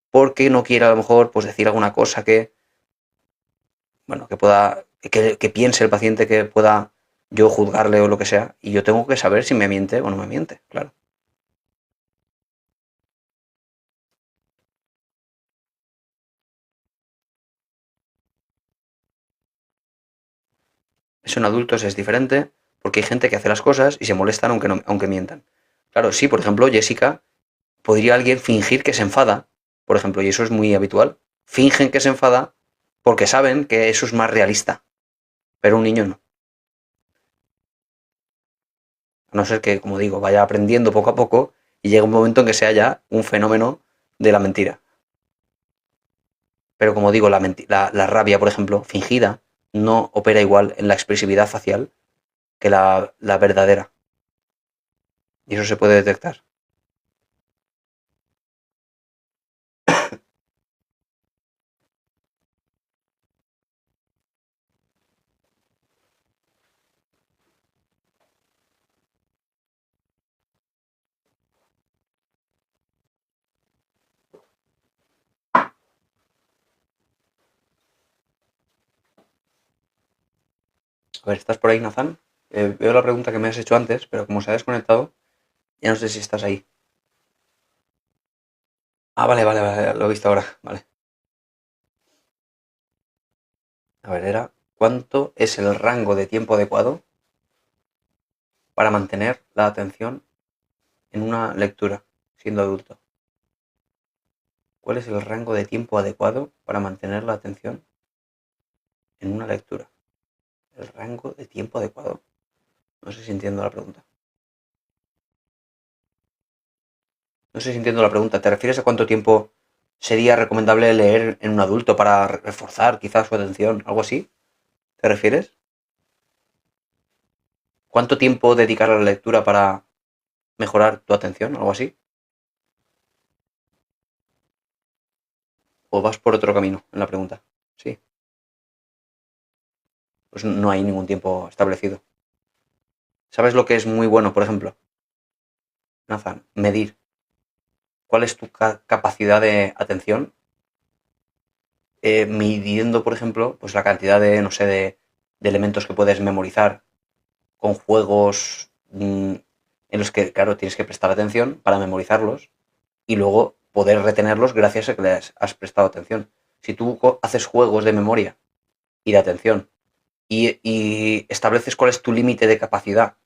Speaker 1: porque no quiere a lo mejor pues decir alguna cosa que, bueno, que piense el paciente que pueda yo juzgarle o lo que sea, y yo tengo que saber si me miente o no me miente, claro. Eso en adultos es diferente porque hay gente que hace las cosas y se molestan aunque mientan. Claro, sí, por ejemplo, Jessica, podría alguien fingir que se enfada, por ejemplo, y eso es muy habitual. Fingen que se enfada porque saben que eso es más realista, pero un niño no. A no ser que, como digo, vaya aprendiendo poco a poco y llegue un momento en que sea ya un fenómeno de la mentira. Pero como digo, la rabia, por ejemplo, fingida, no opera igual en la expresividad facial que la verdadera. Y eso se puede detectar. A ver, ¿estás por ahí, Nathan? Veo la pregunta que me has hecho antes, pero como se ha desconectado, ya no sé si estás ahí. Ah, vale, vale, vale, lo he visto ahora. Vale. A ver, ¿cuánto es el rango de tiempo adecuado para mantener la atención en una lectura siendo adulto? ¿Cuál es el rango de tiempo adecuado para mantener la atención en una lectura? El rango de tiempo adecuado. No sé si entiendo la pregunta. No sé si entiendo la pregunta. ¿Te refieres a cuánto tiempo sería recomendable leer en un adulto para reforzar quizás su atención? ¿Algo así? ¿Te refieres? ¿Cuánto tiempo dedicar a la lectura para mejorar tu atención? ¿Algo así? ¿O vas por otro camino en la pregunta? Sí. Pues no hay ningún tiempo establecido. ¿Sabes lo que es muy bueno, por ejemplo? Nathan, medir. ¿Cuál es tu capacidad de atención? Midiendo, por ejemplo, pues la cantidad de, no sé, de elementos que puedes memorizar con juegos en los que, claro, tienes que prestar atención para memorizarlos y luego poder retenerlos gracias a que les has prestado atención. Si tú haces juegos de memoria y de atención y estableces cuál es tu límite de capacidad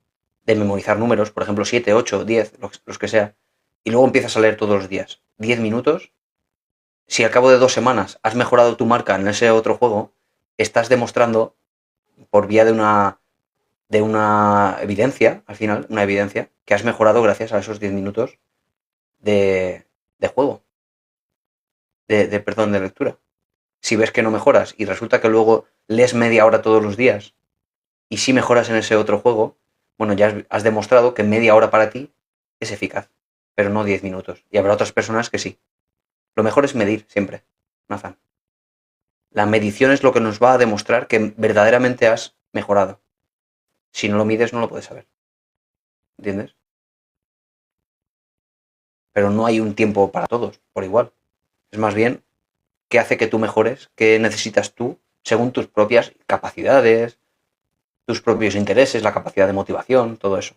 Speaker 1: de memorizar números, por ejemplo 7, 8, 10, los que sea, y luego empiezas a leer todos los días 10 minutos, si al cabo de 2 semanas has mejorado tu marca en ese otro juego, estás demostrando por vía de una evidencia, al final, una evidencia, que has mejorado gracias a esos 10 minutos de juego, perdón, de lectura. Si ves que no mejoras y resulta que luego lees media hora todos los días y si mejoras en ese otro juego, bueno, ya has demostrado que media hora para ti es eficaz, pero no 10 minutos. Y habrá otras personas que sí. Lo mejor es medir siempre, Nathan. La medición es lo que nos va a demostrar que verdaderamente has mejorado. Si no lo mides, no lo puedes saber. ¿Entiendes? Pero no hay un tiempo para todos, por igual. Es más bien qué hace que tú mejores, qué necesitas tú, según tus propias capacidades, tus propios intereses, la capacidad de motivación, todo eso.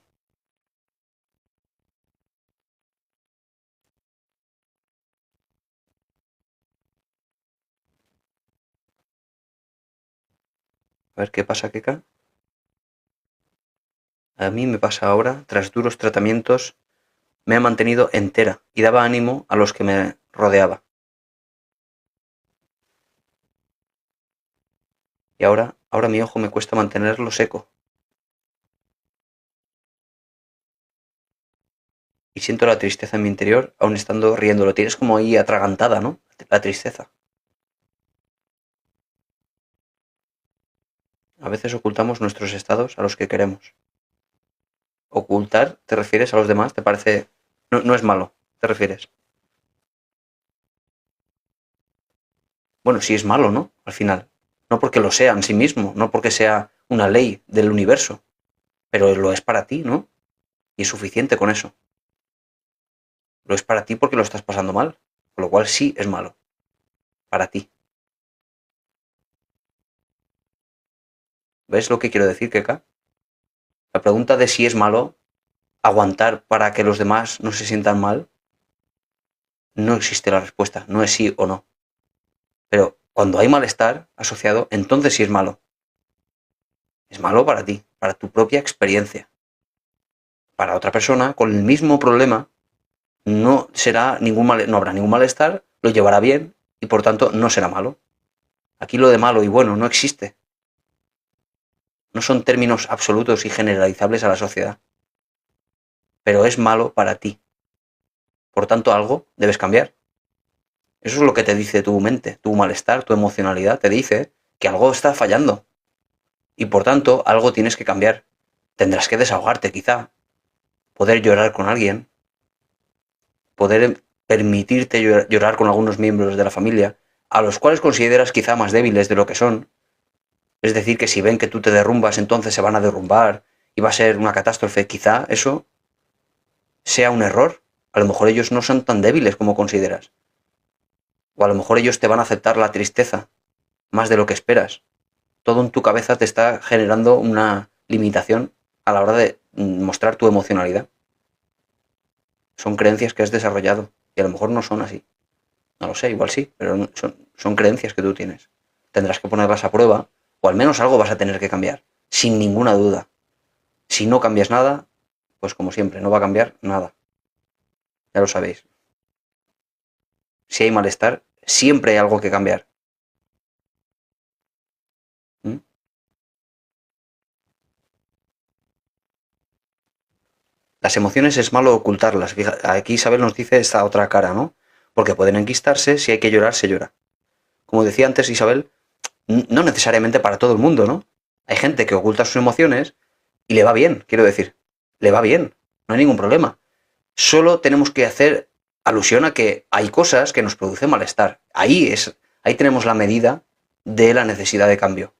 Speaker 1: A ver qué pasa, Keka. A mí me pasa ahora, tras duros tratamientos, me ha mantenido entera y daba ánimo a los que me rodeaba. Y ahora mi ojo me cuesta mantenerlo seco. Y siento la tristeza en mi interior, aun estando riendo. Lo tienes como ahí atragantada, ¿no? La tristeza. A veces ocultamos nuestros estados a los que queremos. ¿Ocultar te refieres a los demás? ¿Te parece? No, no es malo, ¿te refieres? Bueno, sí es malo, ¿no? Al final. No porque lo sea en sí mismo, no porque sea una ley del universo, pero lo es para ti, ¿no? Y es suficiente con eso. Lo es para ti porque lo estás pasando mal, con lo cual sí es malo, para ti. ¿Ves lo que quiero decir, Keka? La pregunta de si es malo aguantar para que los demás no se sientan mal, no existe la respuesta, no es sí o no. Pero cuando hay malestar asociado, entonces sí es malo. Es malo para ti, para tu propia experiencia. Para otra persona con el mismo problema no habrá ningún malestar, lo llevará bien y por tanto no será malo. Aquí lo de malo y bueno no existe. No son términos absolutos y generalizables a la sociedad. Pero es malo para ti. Por tanto, algo debes cambiar. Eso es lo que te dice tu mente, tu malestar, tu emocionalidad. Te dice que algo está fallando. Y por tanto, algo tienes que cambiar. Tendrás que desahogarte, quizá. Poder llorar con alguien. Poder permitirte llorar con algunos miembros de la familia, a los cuales consideras quizá más débiles de lo que son. Es decir, que si ven que tú te derrumbas, entonces se van a derrumbar y va a ser una catástrofe. Quizá eso sea un error. A lo mejor ellos no son tan débiles como consideras. O a lo mejor ellos te van a aceptar la tristeza más de lo que esperas. Todo en tu cabeza te está generando una limitación a la hora de mostrar tu emocionalidad. Son creencias que has desarrollado y a lo mejor no son así. No lo sé, igual sí, pero son creencias que tú tienes. Tendrás que ponerlas a prueba o al menos algo vas a tener que cambiar, sin ninguna duda. Si no cambias nada, pues como siempre, no va a cambiar nada. Ya lo sabéis. si hay malestar, siempre hay algo que cambiar. ¿Mm? Las emociones es malo ocultarlas. Aquí Isabel nos dice esta otra cara, ¿no? Porque pueden enquistarse, si hay que llorar, se llora. Como decía antes Isabel, no necesariamente para todo el mundo, ¿no? Hay gente que oculta sus emociones y le va bien, quiero decir. Le va bien, no hay ningún problema. Solo tenemos que hacer alusión a que hay cosas que nos producen malestar. Ahí tenemos la medida de la necesidad de cambio.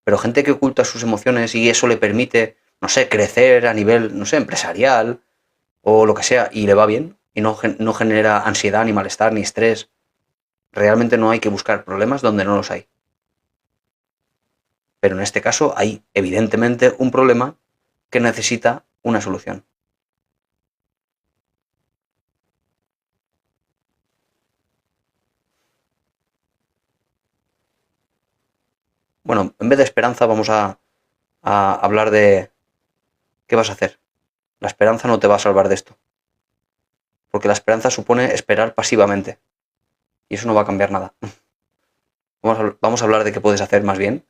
Speaker 1: Pero gente que oculta sus emociones y eso le permite, no sé, crecer a nivel, no sé, empresarial o lo que sea, y le va bien, y no genera ansiedad, ni malestar, ni estrés, realmente no hay que buscar problemas donde no los hay. Pero en este caso hay evidentemente un problema que necesita una solución. Bueno, en vez de esperanza vamos a hablar de qué vas a hacer. La esperanza no te va a salvar de esto, porque la esperanza supone esperar pasivamente, y eso no va a cambiar nada. Vamos a hablar de qué puedes hacer más bien,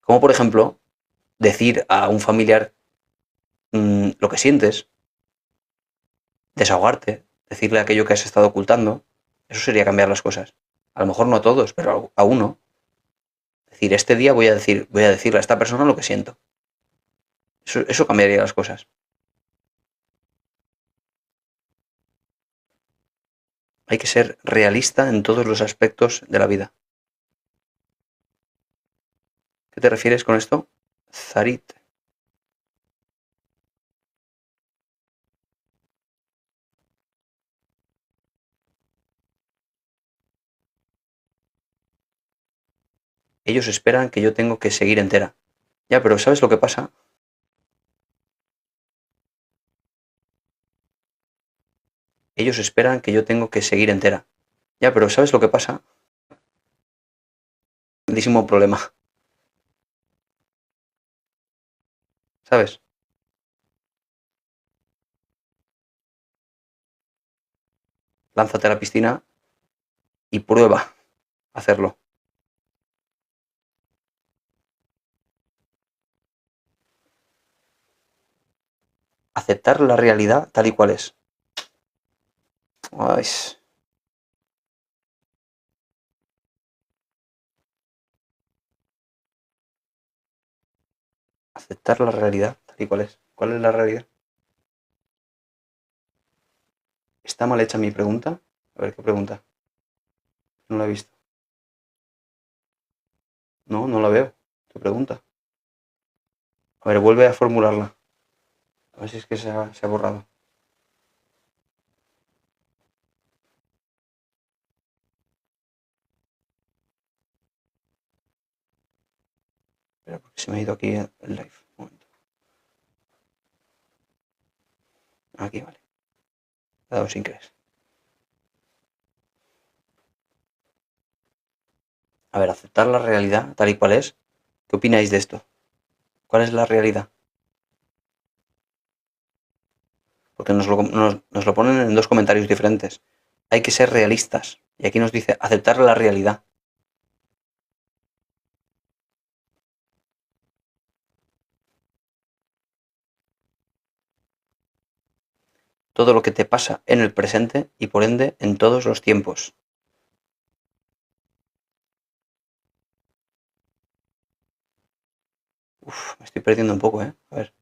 Speaker 1: como por ejemplo decir a un familiar lo que sientes, desahogarte, decirle aquello que has estado ocultando. Eso sería cambiar las cosas. A lo mejor no a todos, pero a uno. Es decir, este día voy a decirle a esta persona lo que siento. Eso cambiaría las cosas. Hay que ser realista en todos los aspectos de la vida. ¿Qué te refieres con esto? Zarit. Ellos esperan que yo tengo que seguir entera. Ya, pero ¿sabes lo que pasa? Ellos esperan que yo tengo que seguir entera. Ya, pero ¿sabes lo que pasa? Grandísimo problema. ¿Sabes? Lánzate a la piscina y prueba a hacerlo. Aceptar la realidad tal y cual es. Ay, aceptar la realidad tal y cual es. ¿Cuál es la realidad? ¿Está mal hecha mi pregunta? A ver qué pregunta. No la he visto. No, no la veo. Tu pregunta. A ver, vuelve a formularla. A ver si es que se ha borrado. Espera, porque se me ha ido aquí el live. Un momento. Aquí, vale. He dado sin querer. A ver, aceptar la realidad tal y cual es. ¿Qué opináis de esto? ¿Cuál es la realidad? Porque nos lo ponen en dos comentarios diferentes. Hay que ser realistas. Y aquí nos dice aceptar la realidad. Todo lo que te pasa en el presente y por ende en todos los tiempos. Uf, me estoy perdiendo un poco, ¿eh? A ver.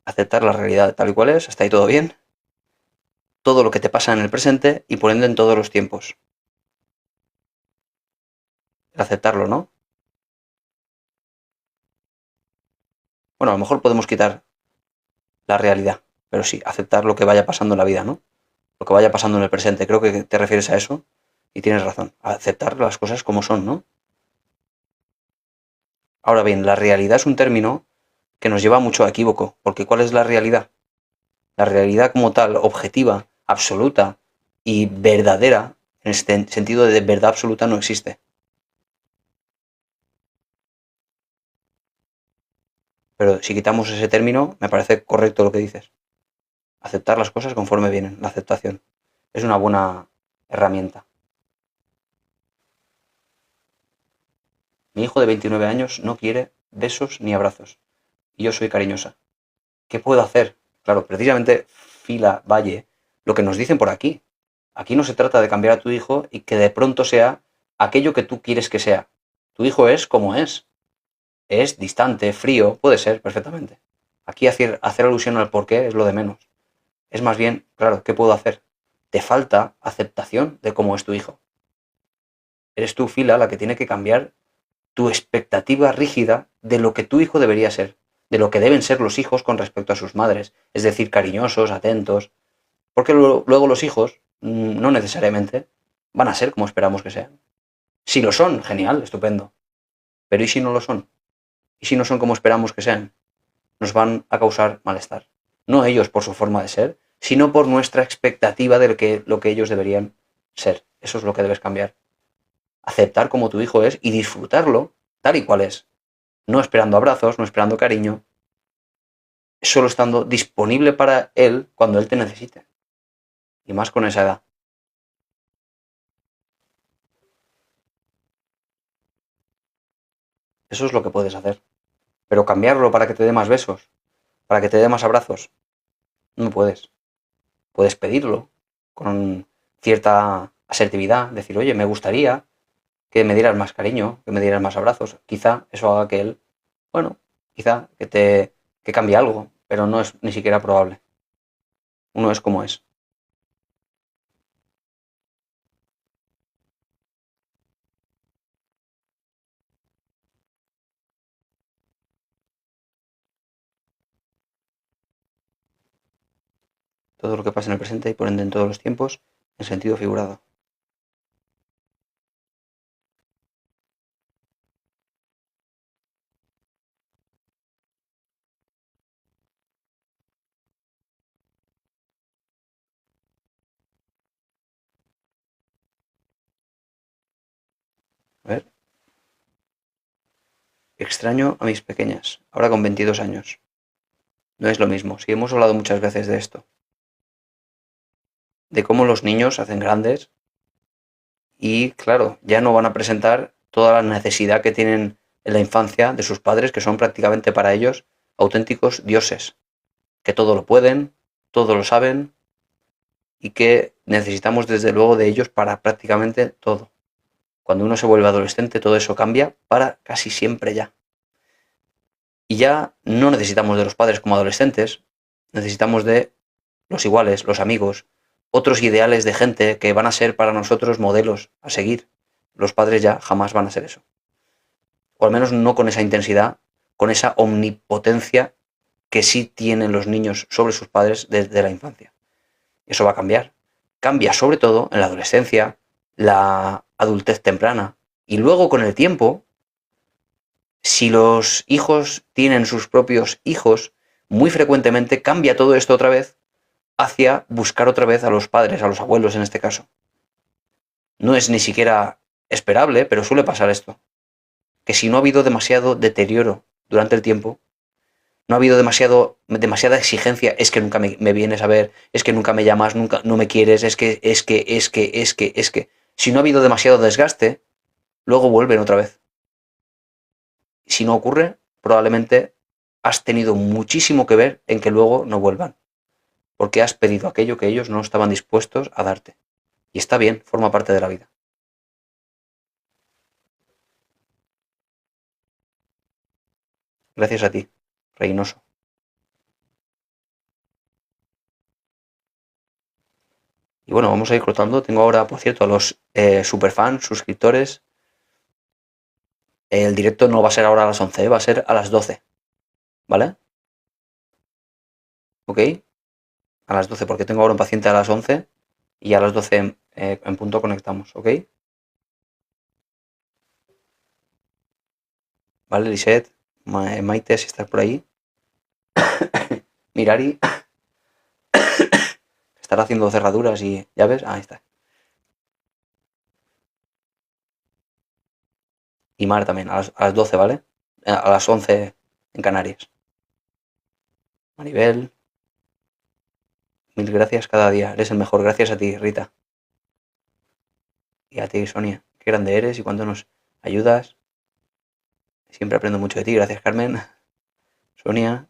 Speaker 1: Aceptar la realidad tal y cual es, hasta ahí todo bien. Todo lo que te pasa en el presente y por ende en todos los tiempos. Aceptarlo, ¿no? Bueno, a lo mejor podemos quitar la realidad, pero sí, aceptar lo que vaya pasando en la vida, ¿no? Lo que vaya pasando en el presente. Creo que te refieres a eso y tienes razón. Aceptar las cosas como son, ¿no? Ahora bien, la realidad es un término que nos lleva mucho a equívoco, porque ¿cuál es la realidad? La realidad como tal, objetiva, absoluta y verdadera, en este sentido de verdad absoluta, no existe. Pero si quitamos ese término, me parece correcto lo que dices. Aceptar las cosas conforme vienen, la aceptación. es una buena herramienta. Mi hijo de 29 años no quiere besos ni abrazos. Y yo soy cariñosa. ¿Qué puedo hacer? Claro, precisamente Fila Valle, lo que nos dicen por aquí. Aquí no se trata de cambiar a tu hijo y que de pronto sea aquello que tú quieres que sea. Tu hijo es como es. Es distante, frío, puede ser perfectamente. Aquí hacer alusión al por qué es lo de menos. Es más bien, claro, ¿qué puedo hacer? Te falta aceptación de cómo es tu hijo. Eres tú, Fila, la que tiene que cambiar tu expectativa rígida de lo que tu hijo debería ser, de lo que deben ser los hijos con respecto a sus madres, es decir, cariñosos, atentos, porque luego los hijos no necesariamente van a ser como esperamos que sean. Si lo son, genial, estupendo, pero ¿y si no lo son? ¿Y si no son como esperamos que sean? Nos van a causar malestar. No ellos por su forma de ser, sino por nuestra expectativa de lo que ellos deberían ser. Eso es lo que debes cambiar. Aceptar como tu hijo es y disfrutarlo tal y cual es. No esperando abrazos, no esperando cariño, solo estando disponible para él cuando él te necesite. Y más con esa edad. Eso es lo que puedes hacer. Pero cambiarlo para que te dé más besos, para que te dé más abrazos, no puedes. Puedes pedirlo con cierta asertividad, decir, oye, me gustaría que me dieras más cariño, que me dieras más abrazos. Quizá eso haga que él, bueno, quizá que cambie algo, pero no es ni siquiera probable. Uno es como es. Todo lo que pasa en el presente y por ende en todos los tiempos, en sentido figurado. A ver, extraño a mis pequeñas, ahora con 22 años. No es lo mismo, sí hemos hablado muchas veces de esto, de cómo los niños se hacen grandes y, claro, ya no van a presentar toda la necesidad que tienen en la infancia de sus padres, que son prácticamente para ellos auténticos dioses, que todo lo pueden, todo lo saben y que necesitamos desde luego de ellos para prácticamente todo. Cuando uno se vuelve adolescente, todo eso cambia para casi siempre ya. Y ya no necesitamos de los padres como adolescentes, necesitamos de los iguales, los amigos, otros ideales de gente que van a ser para nosotros modelos a seguir. Los padres ya jamás van a ser eso. O al menos no con esa intensidad, con esa omnipotencia que sí tienen los niños sobre sus padres desde la infancia. Eso va a cambiar. Cambia sobre todo en la adolescencia, la adultez temprana. Y luego con el tiempo, si los hijos tienen sus propios hijos, muy frecuentemente cambia todo esto otra vez hacia buscar otra vez a los padres, a los abuelos en este caso. No es ni siquiera esperable, pero suele pasar esto. Que si no ha habido demasiado deterioro durante el tiempo, no ha habido demasiada exigencia, es que nunca me vienes a ver, es que nunca me llamas, nunca no me quieres, es que. Si no ha habido demasiado desgaste, luego vuelven otra vez. Si no ocurre, probablemente has tenido muchísimo que ver en que luego no vuelvan, porque has pedido aquello que ellos no estaban dispuestos a darte. Y está bien, forma parte de la vida. Gracias a ti, Reynoso. Y bueno, vamos a ir cortando. Tengo ahora, por cierto, a los superfans, suscriptores. El directo no va a ser ahora a las 11, va a ser a las 12. ¿Vale? ¿Ok? A las 12, porque tengo ahora un paciente a las 11 y a las 12 en punto conectamos. ¿Ok? Vale, Lisette, Maite, si estás por ahí. Mirari, estará haciendo cerraduras y llaves. Ahí está. Y Mar también, a las 12, ¿vale? A las 11 en Canarias. Maribel, Mil gracias cada día. Eres el mejor. Gracias a ti, Rita. Y a ti, Sonia. Qué grande eres y cuánto nos ayudas. Siempre aprendo mucho de ti. Gracias, Carmen. Sonia.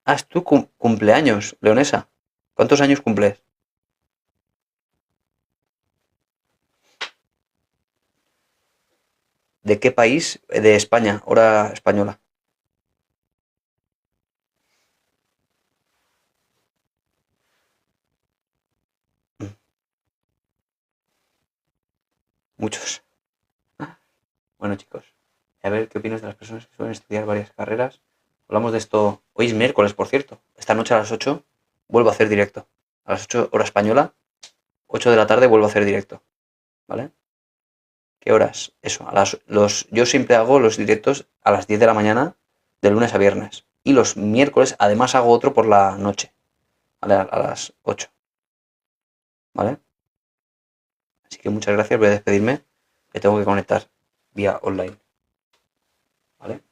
Speaker 1: Ah, es tu cumpleaños, Leonesa. ¿Cuántos años cumples? ¿De qué país? De España, hora española. Mm, Muchos. Bueno, chicos, a ver qué opinas de las personas que suelen estudiar varias carreras. Hablamos de esto. Hoy es miércoles, por cierto. Esta noche a las 8 vuelvo a hacer directo. A las 8 hora española, 8 de la tarde vuelvo a hacer directo. ¿Vale? ¿Qué horas? Eso, yo siempre hago los directos a las 10 de la mañana, de lunes a viernes. Y los miércoles además hago otro por la noche, ¿vale? A las 8, ¿vale? Así que muchas gracias, voy a despedirme, que tengo que conectar vía online, ¿vale?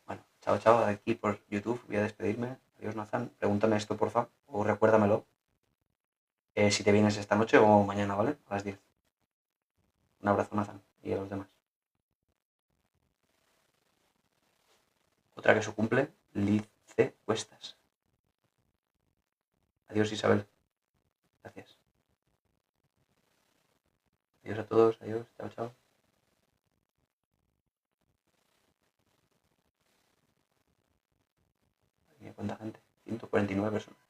Speaker 1: Bueno, chao, chao, de aquí por YouTube voy a despedirme. Adiós, Nathan. Pregúntame esto, porfa, o recuérdamelo, si te vienes esta noche o mañana, ¿vale? A las 10. Un abrazo, Nathan, y a los demás. Otra que su cumple, Lice Cuestas. Adiós, Isabel. Gracias. Adiós a todos, adiós, chao, chao. Mira cuánta gente, 149 personas.